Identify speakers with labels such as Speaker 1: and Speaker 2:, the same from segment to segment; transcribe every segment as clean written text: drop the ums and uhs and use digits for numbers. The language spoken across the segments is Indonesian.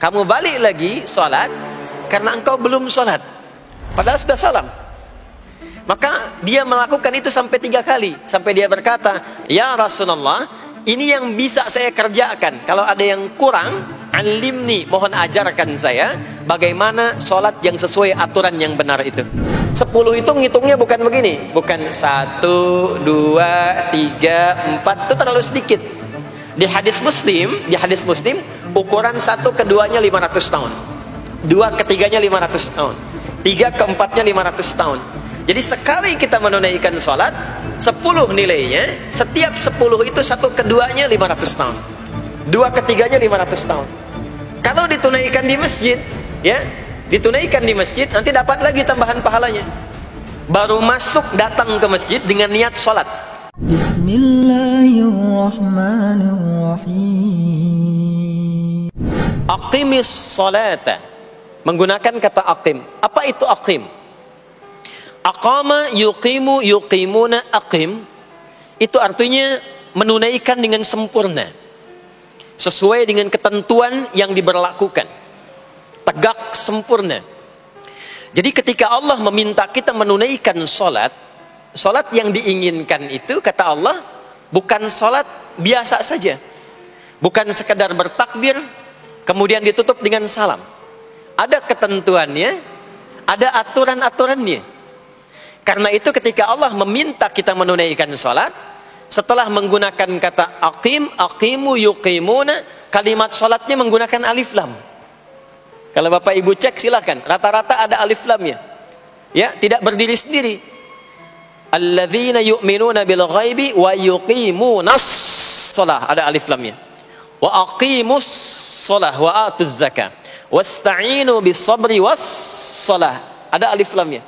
Speaker 1: Kamu balik lagi sholat karena engkau belum sholat, padahal sudah salam. Maka dia melakukan itu sampai 3 kali, sampai dia berkata, ya Rasulullah, ini yang bisa saya kerjakan. Kalau ada yang kurang, alimni, mohon ajarkan saya bagaimana sholat yang sesuai aturan yang benar itu. 10 itu ngitungnya bukan begini, bukan 1, 2, 3, 4, itu terlalu sedikit. Di hadis Muslim, ukuran 1 keduanya 500 tahun, 2 ketiganya 500 tahun, 3 keempatnya 500 tahun. Jadi sekali kita menunaikan sholat 10 nilainya, setiap 10 itu 1 keduanya 500 tahun, 2 ketiganya 500 tahun. Kalau ditunaikan di masjid, ya, ditunaikan di masjid, nanti dapat lagi tambahan pahalanya. Baru masuk datang ke masjid dengan niat sholat. Bismillahirrahmanirrahim. Aqimis sholata, menggunakan kata aqim. Apa itu aqim? Aqama yuqimu yuqimuna aqim, itu artinya menunaikan dengan sempurna, sesuai dengan ketentuan yang diberlakukan, tegak sempurna. Jadi ketika Allah meminta kita menunaikan sholat, sholat yang diinginkan itu, kata Allah, bukan sholat biasa saja, bukan sekedar bertakbir kemudian ditutup dengan salam. Ada ketentuannya, ada aturan-aturannya. Karena itu ketika Allah meminta kita menunaikan sholat, setelah menggunakan kata aqim, aqimu, yuqimuna, kalimat sholatnya menggunakan alif lam. Kalau Bapak Ibu cek silakan, rata-rata ada alif lamnya. Ya, tidak berdiri sendiri. Alladzina yu'minuna bil ghaibi wa yuqimunas shalah, ada alif lamnya. Wa aqimus shalah wa atuz zakah wasta'inu bis sabri was shalah, ada alif lamnya.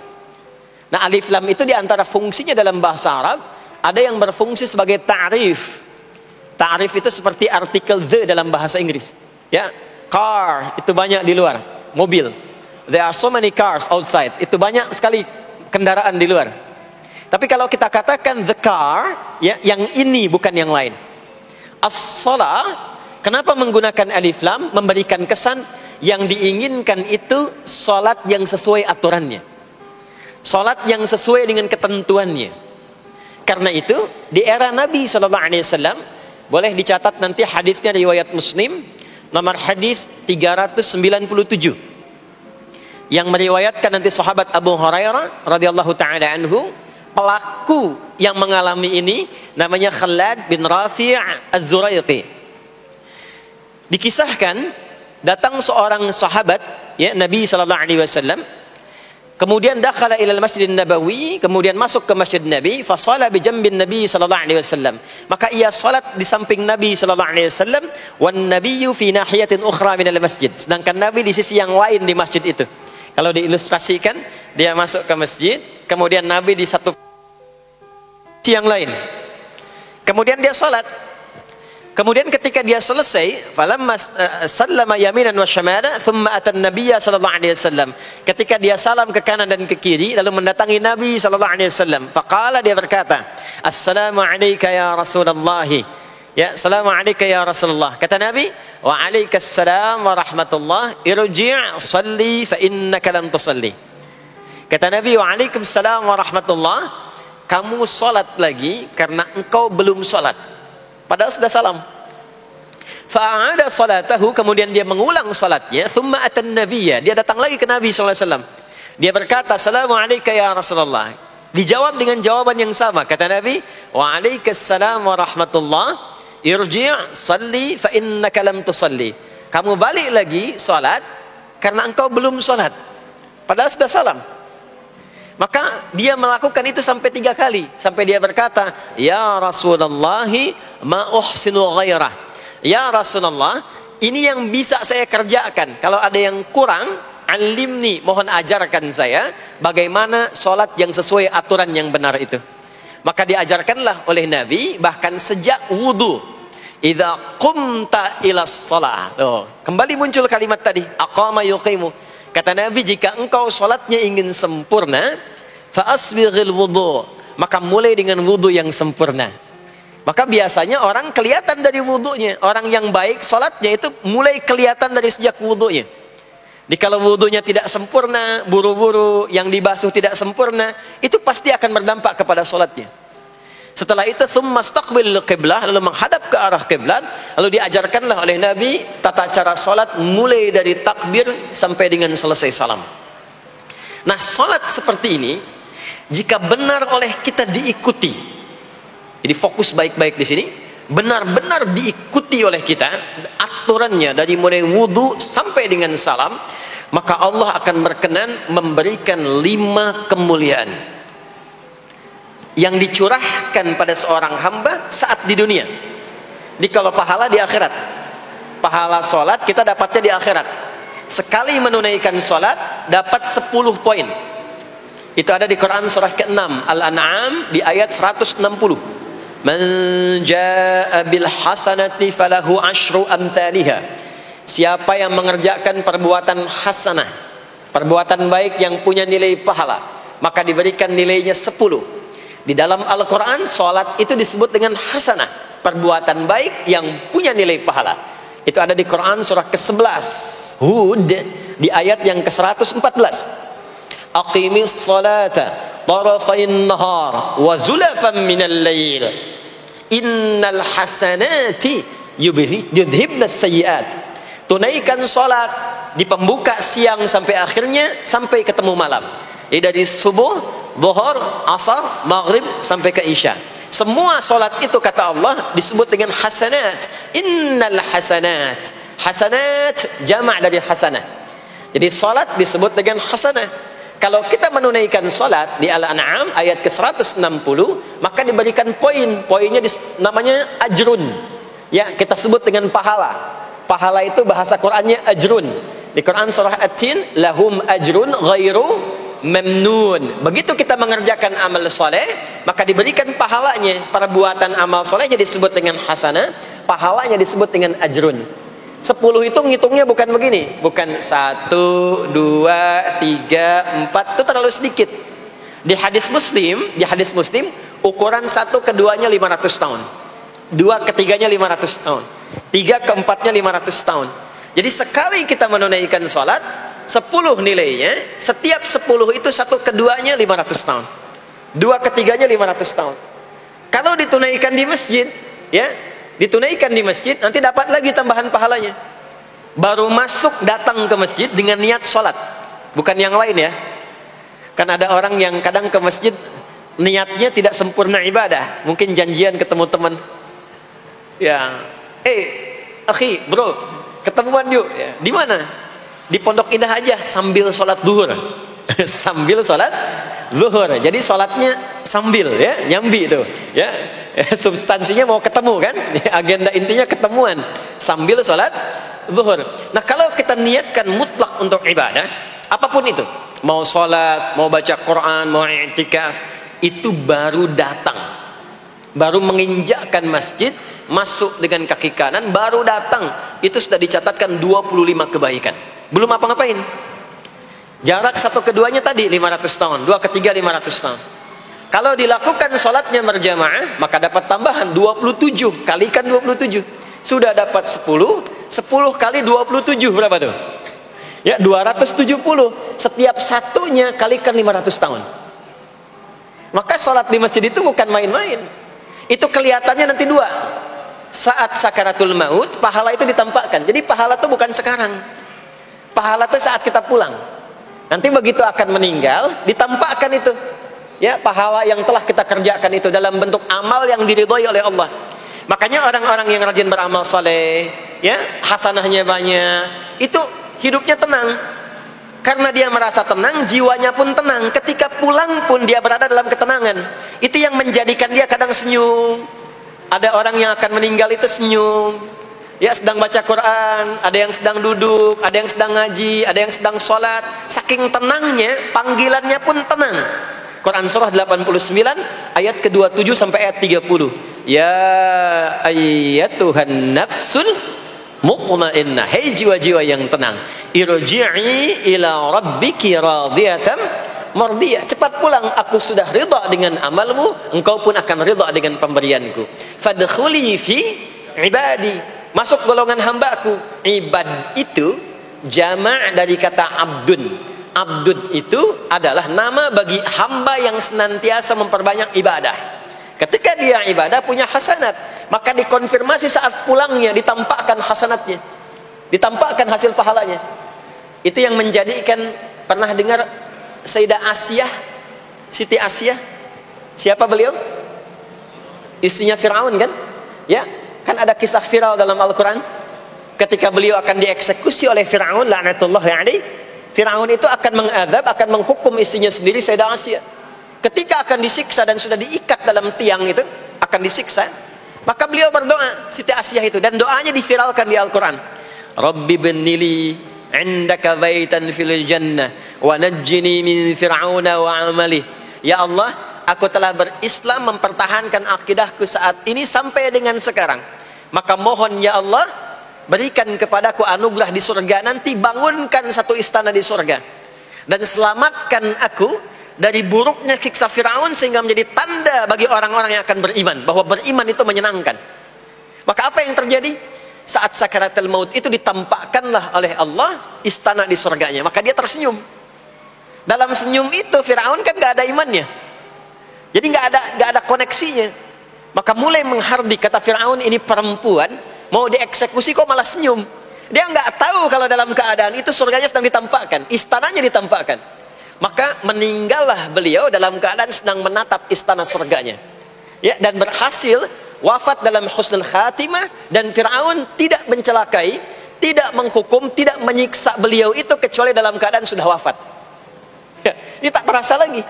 Speaker 1: Nah, alif lam itu diantara fungsinya dalam bahasa Arab, ada yang berfungsi sebagai ta'rif. Ta'rif itu seperti artikel the dalam bahasa Inggris. Ya, car itu banyak di luar, mobil. There are so many cars outside. Itu banyak sekali kendaraan di luar. Tapi kalau kita katakan the car, ya, yang ini bukan yang lain. As-shalah, kenapa menggunakan alif lam? Memberikan kesan yang diinginkan itu salat yang sesuai aturannya, salat yang sesuai dengan ketentuannya. Karena itu di era Nabi SAW, boleh dicatat nanti hadisnya riwayat Muslim, nomor hadis 397, yang meriwayatkan nanti sahabat Abu Hurairah radhiyallahu taala anhu. Pelaku yang mengalami ini namanya Khalad bin Rafi' Az-Zuraiqi. Dikisahkan datang seorang sahabat, ya, Nabi SAW. Kemudian dakhala ila al-Masjid Nabawi, kemudian masuk ke Masjid Nabi, fa shala bi jambin Nabi sallallahu alaihi wasallam. Maka ia salat di samping Nabi sallallahu alaihi wasallam, wan nabiyyu fi nahiyatin ukhra min al-masjid. Sedangkan Nabi di sisi yang lain di masjid itu. Kalau diilustrasikan, dia masuk ke masjid, kemudian Nabi di satu sisi yang lain. Kemudian dia salat. Kemudian ketika dia selesai, falamma sallama yaminan wa shamala, thumma atan nabiyya sallallahu alaihi wasallam. Ketika dia salam ke kanan dan ke kiri, lalu mendatangi Nabi sallallahu alaihi wasallam. Faqala, dia berkata, "Assalamu alayka ya Rasulullah." Ya, "Assalamu alayka ya Rasulullah." Kata Nabi, "Wa alaikassalam wa rahmatullah. Irji' shalli fa innaka lam tusalli." Kata Nabi, "Wa alaikassalam wa rahmatullah." Kamu salat lagi karena engkau belum salat, padahal sudah salam. Fa'ada salatahu, kemudian dia mengulang salatnya. Thumma atan nabiyya, dia datang lagi ke Nabi SAW. Dia berkata, "Assalamu alayka ya Rasulullah." Dijawab dengan jawaban yang sama. Kata Nabi, "Wa alaikassalam wa rahmatullah. Irji' salli fa innaka lam tusalli." Kamu balik lagi salat karena engkau belum salat, padahal sudah salam. Maka dia melakukan itu sampai 3 kali, sampai dia berkata, "Ya Rasulullah, ma uhsinu ghairah." Ya Rasulullah, ini yang bisa saya kerjakan. Kalau ada yang kurang, alimni, mohon ajarkan saya bagaimana sholat yang sesuai aturan yang benar itu. Maka diajarkanlah oleh Nabi bahkan sejak wudu. Idza qumta ila shalah. Kembali muncul kalimat tadi, aqama yuqimu. Kata Nabi, jika engkau sholatnya ingin sempurna, fa asbighil wudu, maka mulai dengan wudu yang sempurna. Maka biasanya orang kelihatan dari wudunya. Orang yang baik sholatnya itu mulai kelihatan dari sejak wudunya. Kalau wudunya tidak sempurna, buru-buru, yang dibasuh tidak sempurna, itu pasti akan berdampak kepada sholatnya. Setelah itu tsumma istaqbilul qiblah, lalu menghadap ke arah kiblat, lalu diajarkanlah oleh Nabi tata cara sholat mulai dari takbir sampai dengan selesai salam. Nah, sholat seperti ini jika benar oleh kita diikuti, jadi fokus baik-baik di sini, benar-benar diikuti oleh kita aturannya dari mulai wudu sampai dengan salam, maka Allah akan berkenan memberikan 5 kemuliaan yang dicurahkan pada seorang hamba saat di dunia. Kalau pahala di akhirat, pahala sholat kita dapatnya di akhirat. Sekali menunaikan sholat dapat 10 poin. Itu ada di Quran surah ke-6 Al-An'am di ayat 160. Man jaa'a bil hasanati falahu asyru amthaliha. Siapa yang mengerjakan perbuatan hasanah, perbuatan baik yang punya nilai pahala, maka diberikan nilainya 10. Di dalam Al-Quran, sholat itu disebut dengan hasanah, perbuatan baik yang punya nilai pahala. Itu ada di Quran surah ke-11 Hud di ayat yang ke-114. Aqimis salata tarafayn nahar wa zulafan minal lail innal hasanati yudhibnas sayyiat. Tunaikan salat di pembuka siang sampai akhirnya, sampai ketemu malam. Jadi dari subuh, zuhur, asar, maghrib sampai ke isya. Semua salat itu kata Allah disebut dengan hasanat. Innal hasanat. Hasanat jamak dari hasanah. Jadi salat disebut dengan hasanah. Kalau kita menunaikan sholat di Al-An'am ayat ke-160, maka diberikan poin. Poinnya namanya ajrun. Ya, kita sebut dengan pahala. Pahala itu bahasa Qur'annya ajrun. Di Quran surah At-Tin, lahum ajrun ghairu mamnun. Begitu kita mengerjakan amal soleh, maka diberikan pahalanya. Perbuatan amal solehnya disebut dengan hasanah, pahalanya disebut dengan ajrun. 10 itu ngitungnya bukan begini, bukan 1, 2, 3, 4, itu terlalu sedikit. Di hadis Muslim, ukuran 1 keduanya 500 tahun, 2 ketiganya 500 tahun, 3 keempatnya 500 tahun. Jadi sekali kita menunaikan sholat, 10 nilainya, setiap 10 itu 1 keduanya 500 tahun, 2 ketiganya 500 tahun. Kalau ditunaikan di masjid, ya, ditunaikan di masjid, nanti dapat lagi tambahan pahalanya. Baru masuk datang ke masjid dengan niat sholat, bukan yang lain ya. Kan ada orang yang kadang ke masjid niatnya tidak sempurna ibadah, mungkin janjian ketemu teman, ya, akhi, bro, ketemuan yuk, ya. Di mana? Di Pondok Indah aja, sambil sholat zuhur. Sambil sholat zuhur, jadi sholatnya sambil, ya, nyambi itu, ya. Substansinya mau ketemu kan, agenda intinya ketemuan sambil sholat zuhur. Nah, kalau kita niatkan mutlak untuk ibadah apapun itu, mau sholat, mau baca Quran, mau i'tikaf, itu baru datang, baru menginjakkan masjid, masuk dengan kaki kanan, baru datang, itu sudah dicatatkan 25 kebaikan, belum apa-ngapain. Jarak 1 keduanya tadi 500 tahun, 2 ketiga 500 tahun. Kalau dilakukan sholatnya berjamaah, maka dapat tambahan 27, kalikan 27. Sudah dapat 10, 10 kali 27 berapa tuh? Ya, 270. Setiap satunya kalikan 500 tahun. Maka sholat di masjid itu bukan main-main. Itu kelihatannya nanti 2. Saat sakaratul maut, pahala itu ditampakkan. Jadi pahala itu bukan sekarang. Pahala itu saat kita pulang. Nanti begitu akan meninggal, ditampakkan itu. Ya, pahala yang telah kita kerjakan itu dalam bentuk amal yang diridhoi oleh Allah. Makanya orang-orang yang rajin beramal saleh, ya, hasanahnya banyak, itu hidupnya tenang. Karena dia merasa tenang, jiwanya pun tenang. Ketika pulang pun dia berada dalam ketenangan. Itu yang menjadikan dia kadang senyum. Ada orang yang akan meninggal itu senyum. Ya, sedang baca Quran, ada yang sedang duduk, ada yang sedang ngaji, ada yang sedang sholat. Saking tenangnya, panggilannya pun tenang. Quran surah 89 ayat ke-27 sampai ayat 30. Ya ayyatuhan nafsul mutmainnah, hei jiwa-jiwa yang tenang, irji'i ila rabbiki radiyatan mardiyah, cepat pulang, aku sudah ridha dengan amalmu, engkau pun akan ridha dengan pemberianku. Fadkhuli fi ibadi, masuk golongan hambaku. Ibad itu jama' dari kata abdun. Abdun itu adalah nama bagi hamba yang senantiasa memperbanyak ibadah. Ketika dia ibadah punya hasanat, maka dikonfirmasi saat pulangnya, ditampakkan hasanatnya, ditampakkan hasil pahalanya. Itu yang menjadikan, pernah dengar Sayyidah Asyah, Siti Asyah? Siapa beliau? Istrinya Fir'aun kan? Ya, kan ada kisah viral dalam Al-Quran. Ketika beliau akan dieksekusi oleh Fir'aun, la'natullahi alaih, Fir'aun itu akan mengadab, akan menghukum istrinya sendiri, Sayyidah Asyah. Ketika akan disiksa dan sudah diikat dalam tiang itu, akan disiksa, maka beliau berdoa, Siti Asyah itu, dan doanya diviralkan di Al-Quran. Rabbi bennili indaka baitan fil jannah wa najjini min fir'auna wa amali. Ya Allah, aku telah berislam, mempertahankan akidahku saat ini sampai dengan sekarang. Maka mohon ya Allah, berikan kepadaku anugerah di surga nanti, bangunkan satu istana di surga, dan selamatkan aku dari buruknya siksa Firaun, sehingga menjadi tanda bagi orang-orang yang akan beriman bahwa beriman itu menyenangkan. Maka apa yang terjadi? Saat sakaratul maut itu ditampakkanlah oleh Allah istana di surganya, maka dia tersenyum. Dalam senyum itu Firaun kan gak ada imannya, jadi gak ada koneksinya. Maka mulai menghardik, kata Firaun, ini perempuan mau dieksekusi kok malah senyum. Dia nggak tahu kalau dalam keadaan itu surganya sedang ditampakkan, istananya ditampakkan. Maka meninggallah beliau dalam keadaan sedang menatap istana surganya, ya, dan berhasil wafat dalam husnul khatimah. Dan Fir'aun tidak mencelakai, tidak menghukum, tidak menyiksa beliau itu kecuali dalam keadaan sudah wafat, ya, ini tak terasa lagi.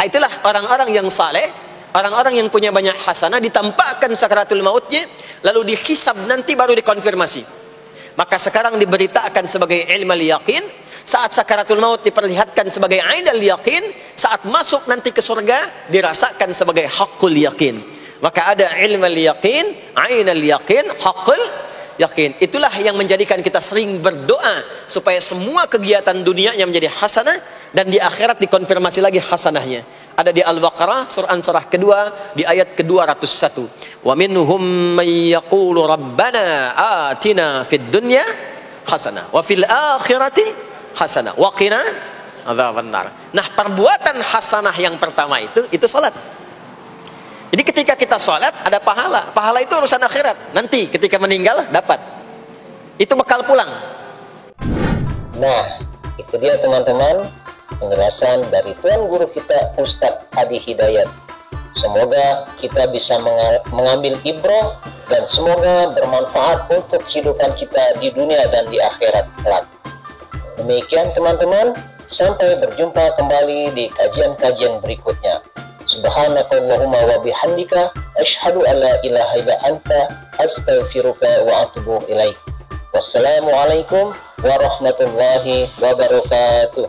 Speaker 1: Itulah orang-orang yang saleh, orang-orang yang punya banyak hasanah, ditampakkan sakaratul mautnya, lalu dihisab, nanti baru dikonfirmasi. Maka sekarang diberitakan sebagai ilmal yaqin, saat sakaratul maut diperlihatkan sebagai ainal yaqin, saat masuk nanti ke surga dirasakan sebagai haqqul yaqin. Maka ada ilmal yaqin, ainal yaqin, haqqul yaqin. Itulah yang menjadikan kita sering berdoa supaya semua kegiatan dunianya menjadi hasanah, dan di akhirat dikonfirmasi lagi hasanahnya. Ada di Al-Baqarah surah kedua di ayat ke-201. Wa minhum may yaqulu rabbana atina fid dunya hasanah wa fil akhirati hasanah wa qina adzabannar. Nah, perbuatan hasanah yang pertama itu salat. Jadi ketika kita salat ada pahala. Pahala itu urusan akhirat. Nanti ketika meninggal dapat. Itu bekal pulang.
Speaker 2: Nah, itu dia teman-teman, penjelasan dari Tuan Guru kita Ustadz Adi Hidayat. Semoga kita bisa mengambil ibrah dan semoga bermanfaat untuk kehidupan kita di dunia dan di akhirat kelak. Demikian teman-teman, sampai berjumpa kembali di kajian-kajian berikutnya. Subhanakallahumma wa bihamdika asyhadu an la ilaha illa anta astaghfiruka wa atubu ilaik. Wassalamualaikum warahmatullahi wabarakatuh.